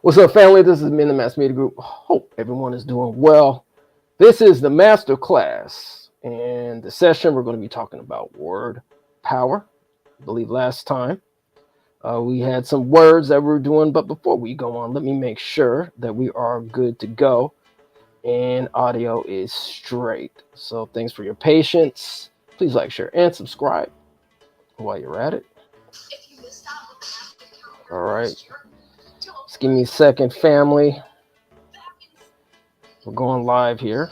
What's up, family? This is me in the Mass Media Group. Hope everyone is doing well. This is the master class, and the session we're going to be talking about word power. I believe last time we had some words that we were doing, but before we go on, let me make sure that we are good to go and audio is straight. So thanks for your patience. Please like, share, and subscribe while you're at it. All right. Just give me a second, family. We're going live here.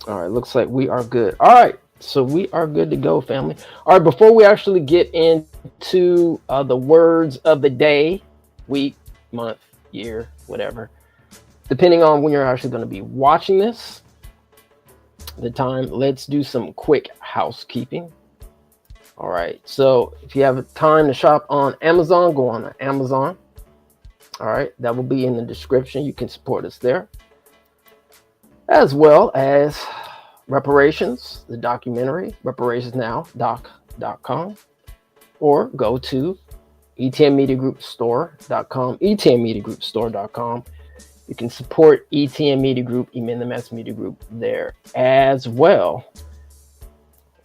All right, looks like we are good. All right, so we are good to go, family. All right, before we actually get into the words of the day, week, month, year, whatever, depending on when you're actually going to be watching this, the time, let's do some quick housekeeping. All right, so if you have time to shop on Amazon, go on Amazon. All right, that will be in the description. You can support us there, as well as Reparations, the documentary, reparationsnow.com, or go to etnmediagroupstore.com, etnmediagroupstore.com. You can support ETN Media Group, the Mass Media Group there as well.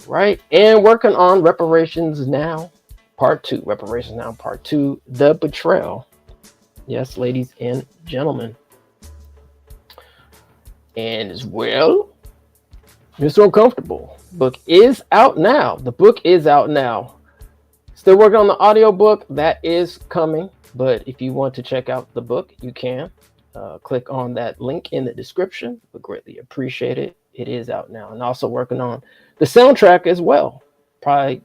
Right, and working on Reparations Now, Part 2. Reparations Now, Part 2, The Betrayal. Yes, ladies and gentlemen. And as well, Mr. Uncomfortable book is out now. The book is out now. Still working on the audio book. That is coming. But if you want to check out the book, you can. Click on that link in the description. Would greatly appreciate it. It is out now. And also working on the soundtrack as well. Probably,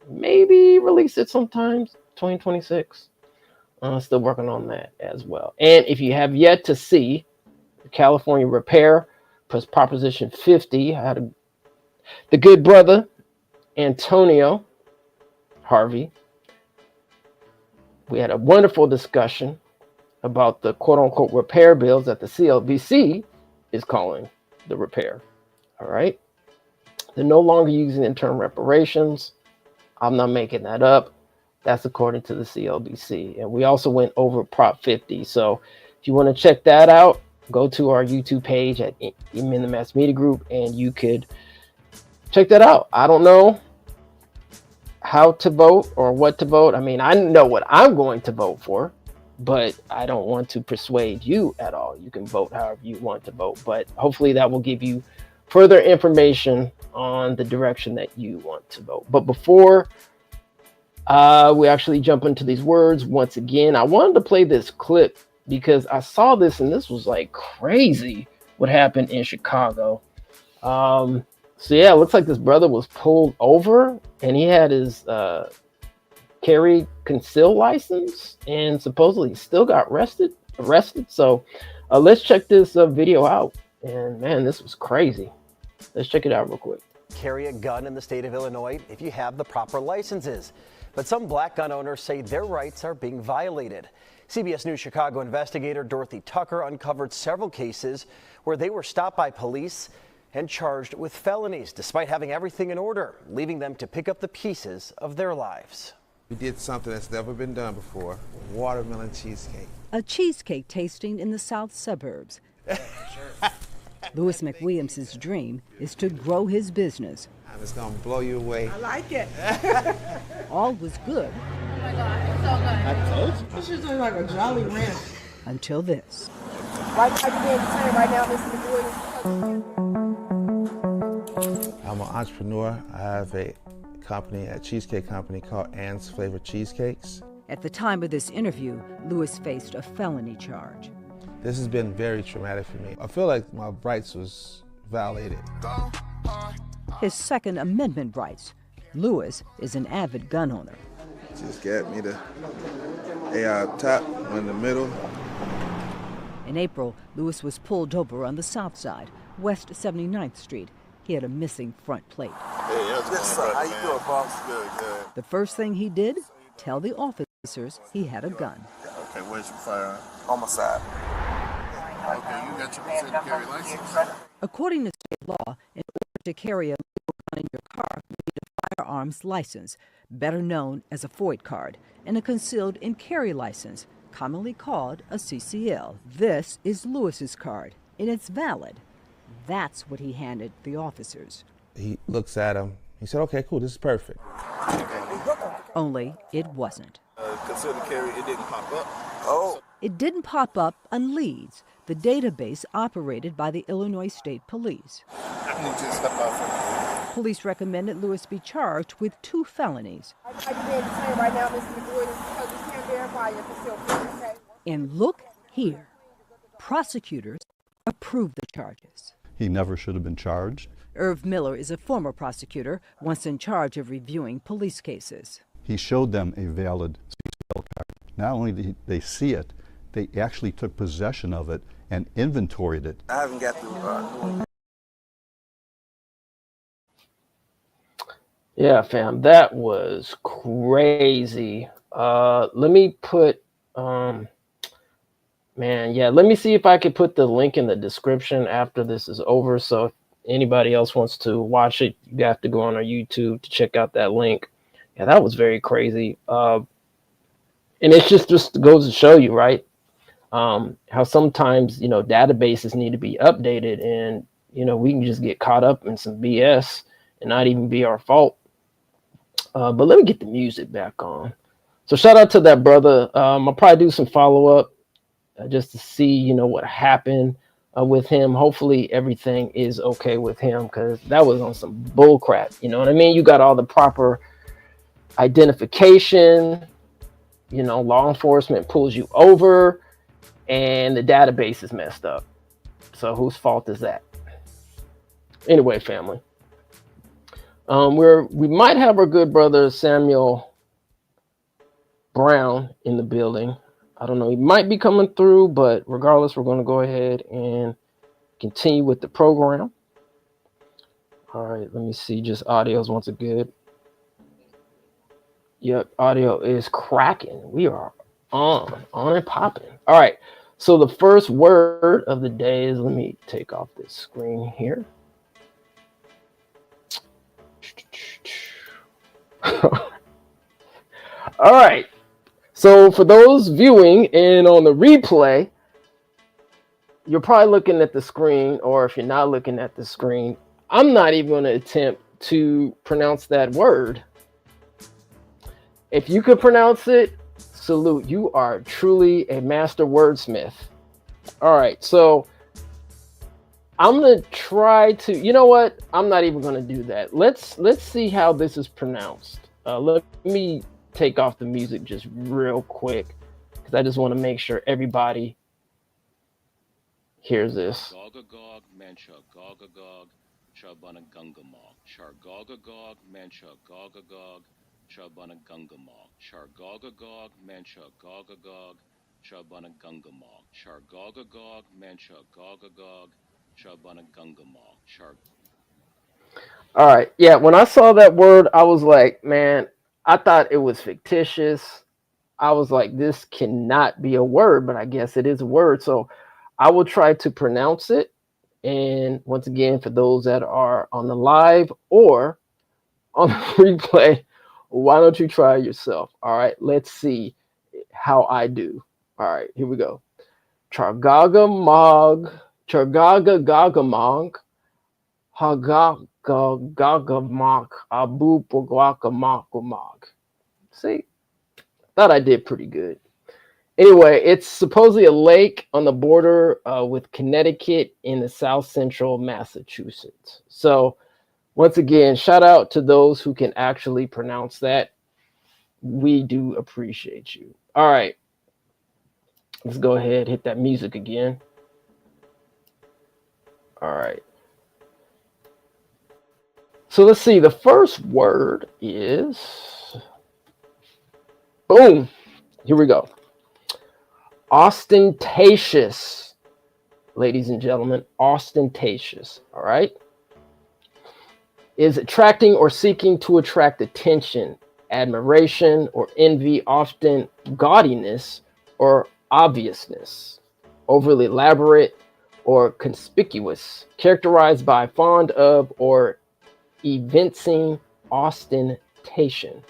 maybe release it sometime 2026. Still working on that as well. And if you have yet to see California Repair plus Proposition 50, I had the good brother Antonio Harvey. We had a wonderful discussion about the quote-unquote repair bills that the CLBC is calling the repair. All right, they're no longer using the term reparations. I'm not making that up. That's according to the CLBC. And we also went over Prop 50. So if you want to check that out, go to our YouTube page at in the Mass Media Group, and you could check that out. I don't know how to vote or what to vote. I mean, I know what I'm going to vote for, but I don't want to persuade you at all. You can vote however you want to vote, but hopefully that will give you further information on the direction that you want to vote. But before we actually jump into these words, once again, I wanted to play this clip because I saw this and this was like crazy what happened in Chicago. So yeah, it looks like this brother was pulled over and he had his carry conceal license and supposedly still got arrested. So let's check this video out. And man, this was crazy. Let's check it out real quick. Carry a gun in the state of Illinois if you have the proper licenses. But some black gun owners say their rights are being violated. CBS News Chicago investigator Dorothy Tucker uncovered several cases where they were stopped by police and charged with felonies despite having everything in order, leaving them to pick up the pieces of their lives. We did something that's never been done before, watermelon cheesecake. A cheesecake tasting in the south suburbs. Louis McWilliams' dream is to grow his business. It's gonna blow you away. I like it. All was good. Oh my God, it's so good. I told you. This is like a Jolly Ranch. Until this. Like I being saying right now, Mr. McWilliams. I'm an entrepreneur. I have a company, a cheesecake company called Ann's Flavored Cheesecakes. At the time of this interview, Louis faced a felony charge. This has been very traumatic for me. I feel like my rights was violated. His Second Amendment rights. Louis is an avid gun owner. Just got me the AR top, one in the middle. In April, Louis was pulled over on the south side, West 79th Street. He had a missing front plate. Hey, yes, sir. How you doing, boss? Good, good. The first thing he did, tell the officers he had a gun. Okay, where's your firearm? On my side. Okay, you got your concealed carry license? According to state law, in order to carry a legal gun in your car, you need a firearms license, better known as a FOID card, and a concealed and carry license, commonly called a CCL. This is Lewis's card, and it's valid. That's what he handed the officers. He looks at him. He said, okay, cool, this is perfect. Only it wasn't. Consider carry, it didn't pop up. Oh. It didn't pop up on Leeds, the database operated by the Illinois State Police. I need you to step out for me. Police recommended Lewis be charged with 2 felonies. I'd like to be detained right now, Mr. McGoy, because we can't verify your concealed carry, okay? And look here. Prosecutors approved the charges. He never should have been charged. Irv Miller is a former prosecutor, once in charge of reviewing police cases. He showed them a valid CCL card. Not only did they see it, they actually took possession of it and inventoried it. I haven't got through. Yeah, fam, that was crazy. Let me put, let me see if I could put the link in the description after this is over. So if anybody else wants to watch it, you have to go on our YouTube to check out that link. Yeah, that was very crazy. And it just goes to show you, right? How sometimes, databases need to be updated, and, we can just get caught up in some BS and not even be our fault. But let me get the music back on. So shout out to that brother. I'll probably do some follow-up just to see, what happened with him. Hopefully everything is okay with him, because that was on some bull crap. You know what I mean? You got all the proper identification, law enforcement pulls you over and the database is messed up. So whose fault is that? Anyway, family. We might have our good brother Samuel Brown in the building. I don't know. He might be coming through, but regardless, we're going to go ahead and continue with the program. All right, let me see. Just audio's once again. Yep, audio is cracking. We are on and popping. All right. So the first word of the day is, let me take off this screen here. All right. So for those viewing and on the replay, you're probably looking at the screen, or if you're not looking at the screen, I'm not even going to attempt to pronounce that word. If you could pronounce it, salute. You are truly a master wordsmith. All right. So I'm going to try to, you know what? I'm not even going to do that. Let's see how this is pronounced. Let me take off the music just real quick, because I just want to make sure everybody hears this. Gogagog, Mancha, Gogagog, Chabanagungamog, Chargogagog, Mancha, Gogagog, Chabanagungamog, Chargogagog, Mancha, Gogagog, Chabanagungamog, Chargogagog, Mancha, Gogagog, Chabanagungamog, Char. All right. Yeah, when I saw that word, I was like, man, I thought it was fictitious. I was like, this cannot be a word, but I guess it is a word. So I will try to pronounce it. And once again, for those that are on the live or on the replay, why don't you try yourself? All right, let's see how I do. All right, here we go. Chargagamog, Chargagagamog, Hagagagamog, Abubuguagamog. See, thought I did pretty good. Anyway, it's supposedly a lake on the border with Connecticut in the south central Massachusetts. So once again, shout out to those who can actually pronounce that. We do appreciate you. All right. Let's go ahead, hit that music again. All right. So let's see. The first word is, boom. Here we go. Ostentatious. Ladies and gentlemen, ostentatious. All right. Is attracting or seeking to attract attention, admiration, or envy, often gaudiness or obviousness, overly elaborate or conspicuous, characterized by fond of or evincing ostentatious. ostentation.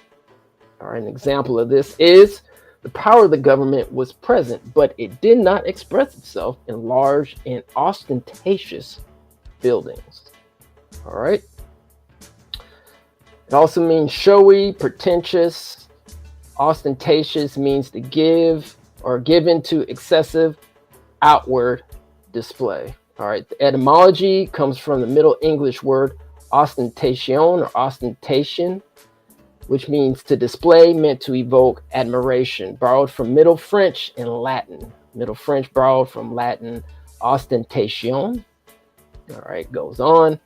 All right, an example of this is the power of the government was present, but it did not express itself in large and ostentatious buildings. All right. It also means showy, pretentious. Ostentatious means to give or given to excessive outward display. All right. The etymology comes from the Middle English word ostentation or ostentation, which means to display, meant to evoke admiration, borrowed from Middle French and Latin. Middle French borrowed from Latin ostentation. All right, goes on.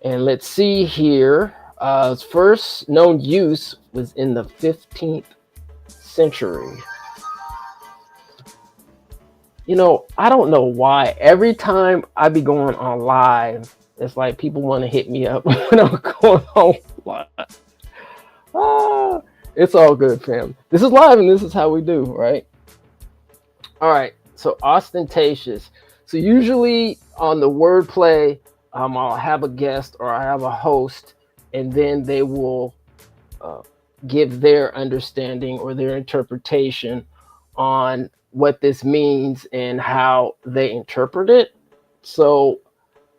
And let's see here. Its first known use was in the 15th century. You know, I don't know why. Every time I be going on live, it's like people want to hit me up when I'm going on live. It's all good, fam. This is live and this is how we do, right? All right, so ostentatious. So usually on the wordplay, I'll have a guest or I have a host, and then they will give their understanding or their interpretation on what this means and how they interpret it. So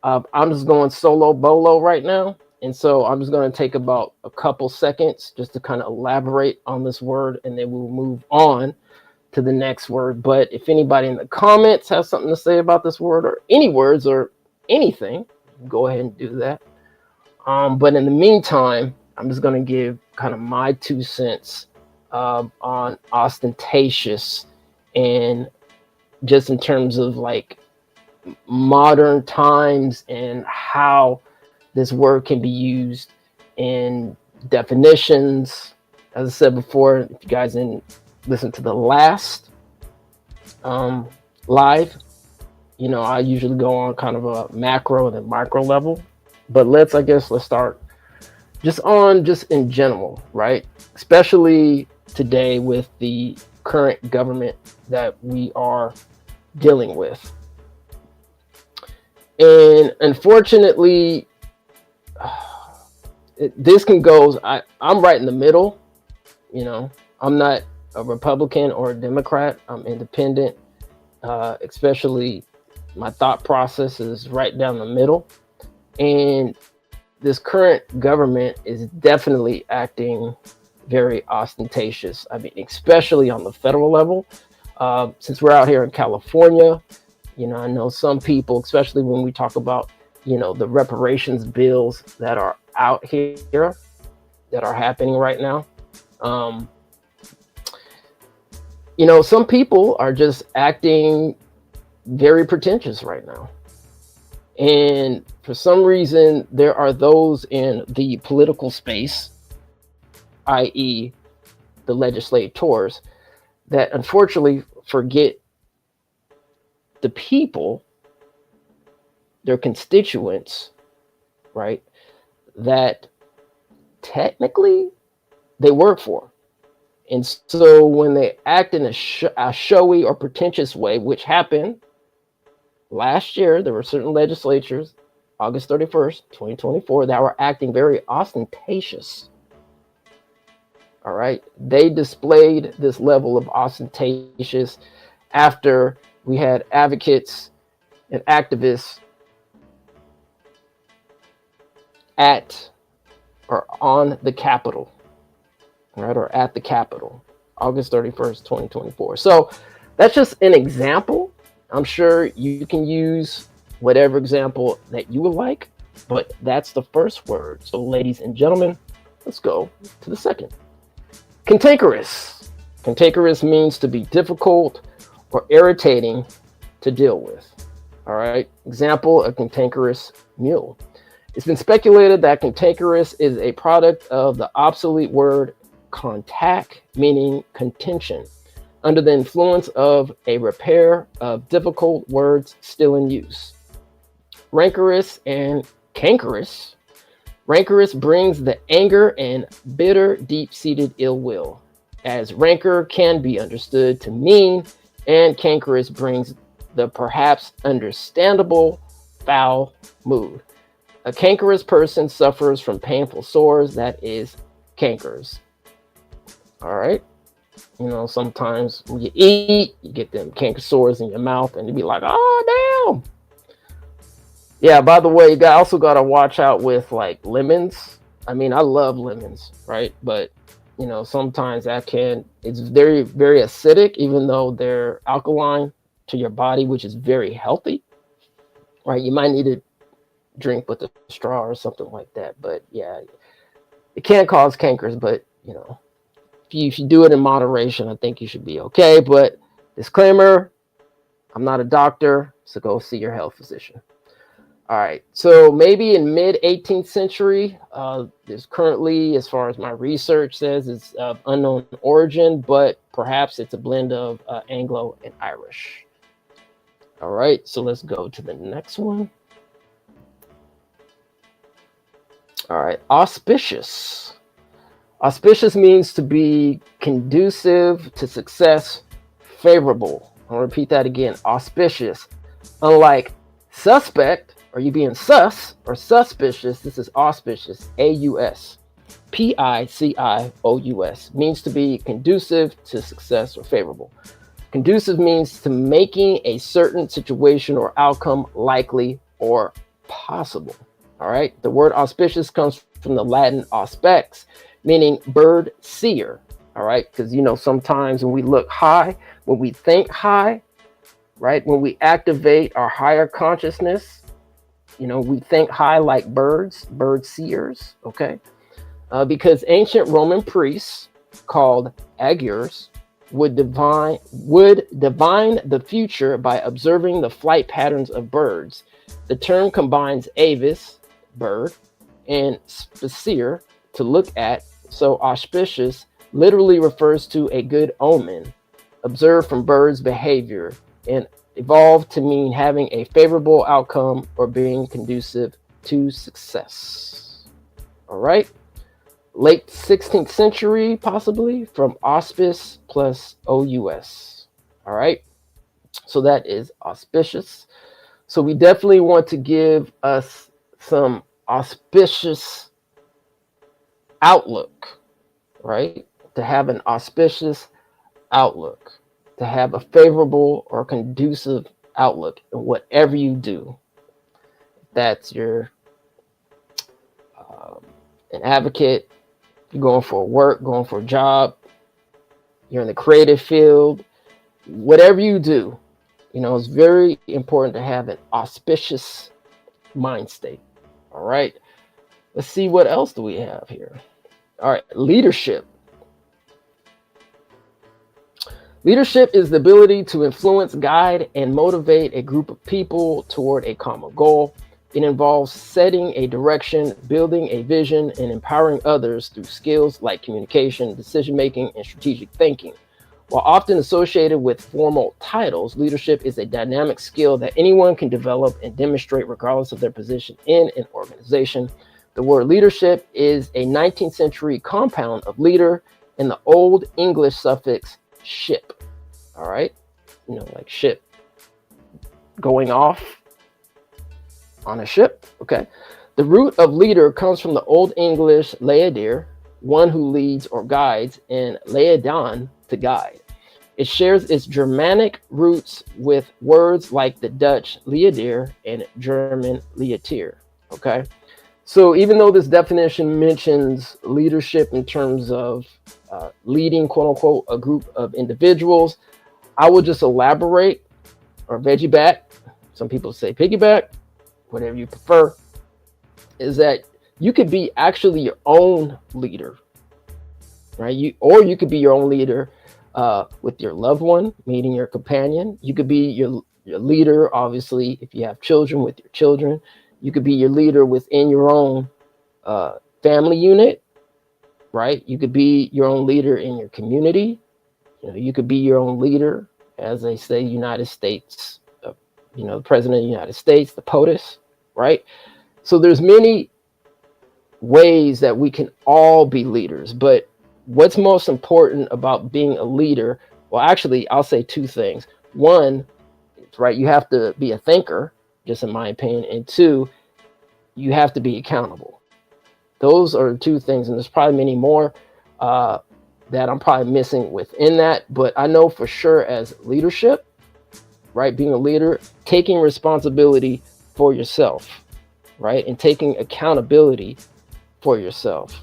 I'm just going solo bolo right now. And so I'm just going to take about a couple seconds just to kind of elaborate on this word, and then we'll move on to the next word. But if anybody in the comments has something to say about this word or any words or anything, go ahead and do that. But in the meantime, I'm just going to give kind of my 2 cents on ostentatious, and just in terms of like modern times and how this word can be used in definitions. As I said before, if you guys didn't listen to the last live, you know, I usually go on kind of a macro and then micro level. But let's start just in general, right? Especially today with the current government that we are dealing with. And unfortunately, this can go, I'm right in the middle. You know, I'm not a Republican or a Democrat. I'm independent. Especially my thought process is right down the middle. And this current government is definitely acting very ostentatious. I mean, especially on the federal level. Since we're out here in California, you know, I know some people, especially when we talk about, you know, the reparations bills that are out here that are happening right now. You know, some people are just acting very pretentious right now. And for some reason, there are those in the political space, i.e. the legislators, that unfortunately forget the people, their constituents, right, that technically they work for. And so when they act in a showy or pretentious way, which happened last year, there were certain legislatures, August 31st, 2024, that were acting very ostentatious. All right. They displayed this level of ostentatious after we had advocates and activists at or on the Capitol, right, or at the Capitol, August 31st, 2024. So that's just an example. I'm sure you can use whatever example that you would like, but that's the first word. So ladies and gentlemen, let's go to the second. Cantankerous. Cantankerous means to be difficult or irritating to deal with. All right. Example, a cantankerous mule. It's been speculated that cantankerous is a product of the obsolete word contact, meaning contention, under the influence of a repair of difficult words still in use. Rancorous and cankerous. Rancorous brings the anger and bitter, deep-seated ill will, as rancor can be understood to mean, and cankerous brings the perhaps understandable foul mood. A cankerous person suffers from painful sores that is cankers. All right. Sometimes when you eat, you get them canker sores in your mouth, and you be like, oh, damn. Yeah, by the way, you also got to watch out with like lemons. I mean, I love lemons, right? But, sometimes it's very, very acidic, even though they're alkaline to your body, which is very healthy, right? You might need to drink with a straw or something like that. But yeah, it can cause cankers, but, if you do it in moderation, I think you should be okay. But disclaimer, I'm not a doctor, so go see your health physician. All right, so maybe in mid 18th century, there's currently, as far as my research says, it's of unknown origin, but perhaps it's a blend of Anglo and Irish. All right, so let's go to the next one. All right, auspicious. Auspicious means to be conducive to success, favorable. I'll repeat that again, auspicious. Unlike suspect, or you being sus or suspicious, this is auspicious, A-U-S. P-I-C-I-O-U-S, means to be conducive to success or favorable. Conducive means to making a certain situation or outcome likely or possible. All right, the word auspicious comes from the Latin auspex, meaning bird seer. All right, because sometimes when we look high, when we think high, right, when we activate our higher consciousness, we think high like bird seers. Okay, because ancient Roman priests called augurs would divine the future by observing the flight patterns of birds. The term combines avis, bird, and specier, to look at. So auspicious literally refers to a good omen observed from birds' behavior, and evolved to mean having a favorable outcome or being conducive to success. All right. Late 16th century, possibly, from auspice plus ous. All right. So that is auspicious. So we definitely want to give us some auspicious outlook, right? To have an auspicious outlook, to have a favorable or conducive outlook in whatever you do. That's your an advocate, you're going for work, going for a job, you're in the creative field, whatever you do, it's very important to have an auspicious mind state. All right, let's see, what else do we have here? All right, leadership. Leadership is the ability to influence, guide, and motivate a group of people toward a common goal. It involves setting a direction, building a vision, and empowering others through skills like communication, decision-making, and strategic thinking. While often associated with formal titles, leadership is a dynamic skill that anyone can develop and demonstrate regardless of their position in an organization. The word leadership is a 19th century compound of leader and the Old English suffix ship. All right, like ship going off on a ship. Okay, the root of leader comes from the Old English leadir, one who leads or guides, and leadan, to guide. It shares its Germanic roots with words like the Dutch leadir and German leatir. Okay, so even though this definition mentions leadership in terms of leading, quote unquote, a group of individuals, I will just elaborate, or veggie back, some people say piggyback, whatever you prefer, is that you could be actually your own leader, right? You could be your own leader with your loved one, meaning your companion. You could be your leader, obviously, if you have children, with your children. You could be your leader within your own family unit, right? You could be your own leader in your community. You could be your own leader, as they say, United States, the President of the United States, the POTUS, right? So there's many ways that we can all be leaders, but what's most important about being a leader? Well, actually, I'll say two things. One, right, you have to be a thinker, just in my opinion, and two, you have to be accountable. Those are two things, and there's probably many more that I'm probably missing within that. But I know for sure as leadership, right, being a leader, taking responsibility for yourself, right, and taking accountability for yourself.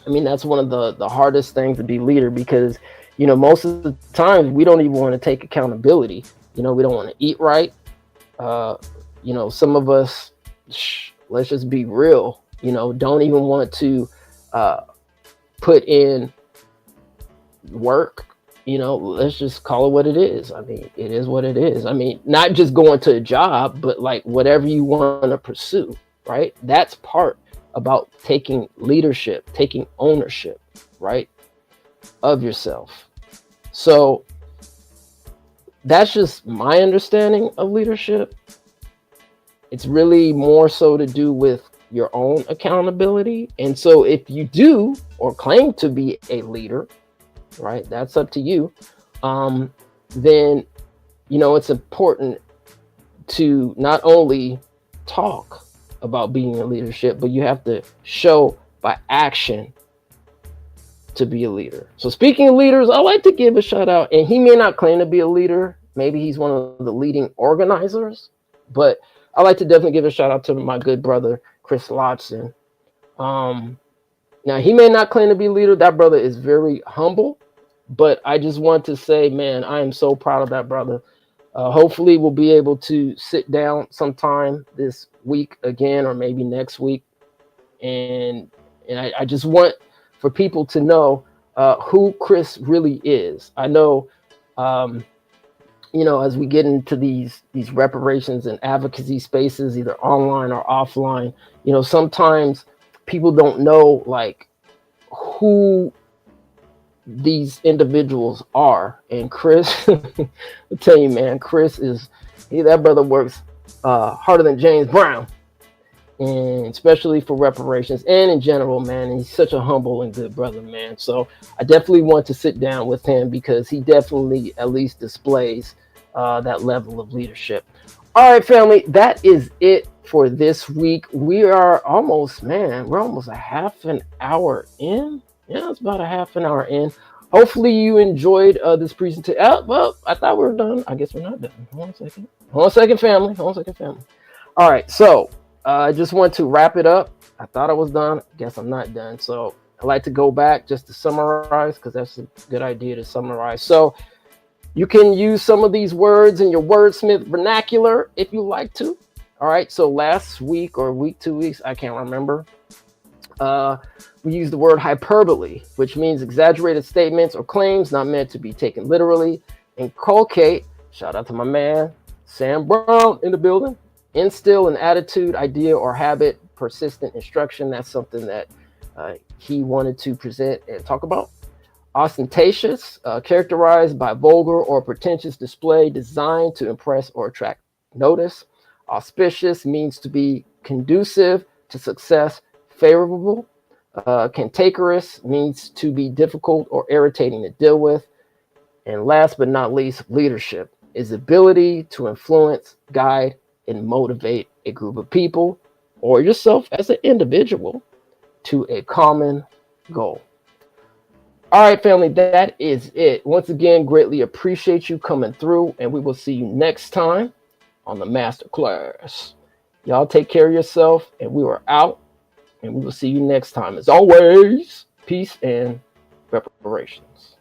I mean, that's one of the hardest things to be leader, because, you know, most of the time we don't even want to take accountability. You know, we don't want to eat right. You know, some of us, let's just be real, you know, don't even want to put in work. You know, let's just call it what it is. I mean, it is what it is. I mean, not just going to a job, but like whatever you want to pursue, right? That's part about taking leadership, taking ownership, right, of yourself. So that's just my understanding of leadership. It's really more so to do with your own accountability. And so if you do or claim to be a leader, right, that's up to you. Then, you know, it's important to not only talk about being in leadership, but you have to show by action to be a leader. So speaking of leaders, I like to give a shout out, and he may not claim to be a leader. Maybe he's one of the leading organizers, but I like to definitely give a shout out to my good brother, Chris Lotson. Now, he may not claim to be a leader. That brother is very humble, but I just want to say, man, I am so proud of that brother. Hopefully we'll be able to sit down sometime this week again, or maybe next week. And I just want for people to know who Chris really is. I know, you know, as we get into these reparations and advocacy spaces, either online or offline, you know, sometimes people don't know like who these individuals are. And Chris, I'll tell you, man, Chris that brother works harder than James Brown, and especially for reparations and in general, man. And he's such a humble and good brother, man. So I definitely want to sit down with him, because he definitely at least displays that level of leadership. All right, family, that is it for this week. We're almost a half an hour in. Yeah, it's about a half an hour in. Hopefully you enjoyed this presentation. Well, I thought we were done. I guess we're not done. Hold on a second, family. All right, so I just want to wrap it up. I thought I was done. I guess I'm not done. So I like to go back just to summarize, because that's a good idea to summarize. So you can use some of these words in your wordsmith vernacular if you like to. All right, so last week or week, 2 weeks, I can't remember. We used the word hyperbole, which means exaggerated statements or claims not meant to be taken literally. Inculcate, shout out to my man, Sam Brown in the building. Instill an attitude, idea, or habit, persistent instruction. That's something that he wanted to present and talk about. Ostentatious, characterized by vulgar or pretentious display designed to impress or attract notice. Auspicious means to be conducive to success, favorable. Cantankerous means to be difficult or irritating to deal with. And last but not least, leadership is ability to influence, guide, and motivate a group of people or yourself as an individual to a common goal. All right, family, that is it. Once again, greatly appreciate you coming through, and we will see you next time on the masterclass. Y'all take care of yourself, and we are out, and we will see you next time. As always, peace and reparations.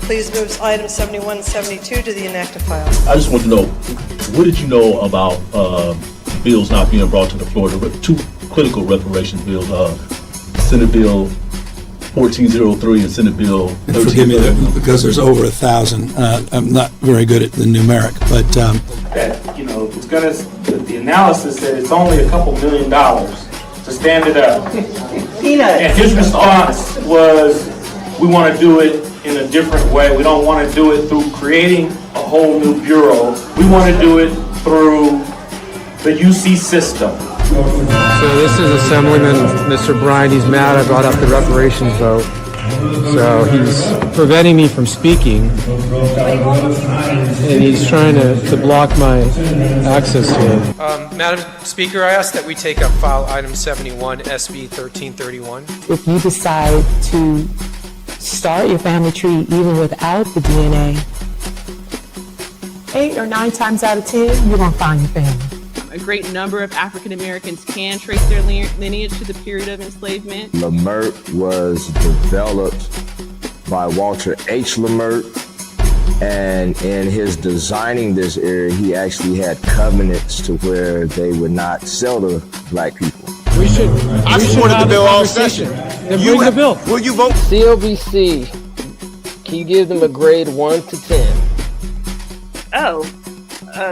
Please move item 7172 to the inactive file. I just want to know, what did you know about bills not being brought to the floor? There were two critical reparations bills, Senate Bill 1403 and Senate Bill 13. Forgive me because there's over 1,000. I'm not very good at the numeric, but that, you know, it's gonna. The analysis said it's only a couple $1 million to stand it up. Peanuts. And his response was, we want to do it in a different way. We don't want to do it through creating a whole new bureau. We want to do it through the UC system. So this is Assemblyman Mr. Bryan. He's mad I brought up the reparations vote. So he's preventing me from speaking. And he's trying to block my access to it. Madam Speaker, I ask that we take up file item 71, SB 1331. If you decide to start your family tree even without the DNA, 8 or 9 times out of 10, you're going to find your family. A great number of African Americans can trace their lineage to the period of enslavement. Lamert was developed by Walter H. Lamert, and in his designing this area, he actually had covenants to where they would not sell to black people. I supported the bill all session. Then bring the bill. Will you vote? CLBC, can you give them a grade 1 to 10? Oh.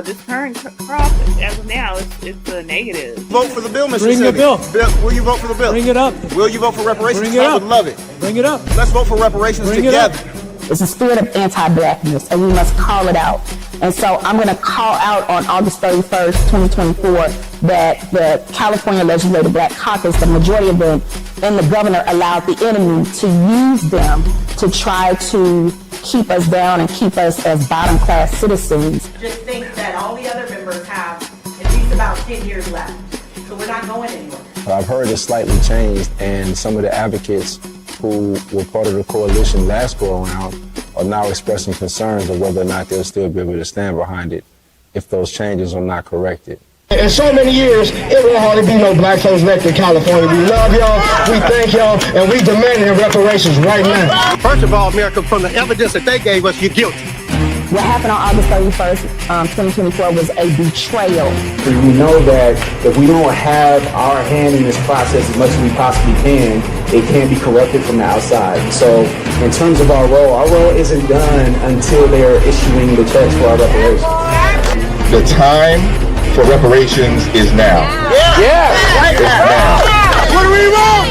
This current crop, as of now, it's a negative. Vote for the bill, Mr. Bring the bill. Will you vote for the bill? Bring it up. Will you vote for reparations? Bring it up. I would love it. Bring it up. Let's vote for reparations Bring together. It up. It's a spirit of anti-blackness, and we must call it out. And so I'm going to call out on August 31st, 2024, that the California Legislative Black Caucus, the majority of them, and the governor allowed the enemy to use them to try to keep us down and keep us as bottom-class citizens. Just think that all the other members have at least about 10 years left. So we're not going anywhere. I've heard it's slightly changed, and some of the advocates who were part of the coalition last go-around are now expressing concerns of whether or not they'll still be able to stand behind it if those changes are not corrected. In so many years, it will hardly be no black folks left in California. We love y'all, we thank y'all, and we demanding reparations right now. First of all, America, from the evidence that they gave us, you're guilty. What happened on August 31st, 2024 was a betrayal. We know that if we don't have our hand in this process as much as we possibly can, it can't be corrected from the outside. So in terms of our role isn't done until they're issuing the checks for our reparations. The time for reparations is now. Yeah, right now. What do we want?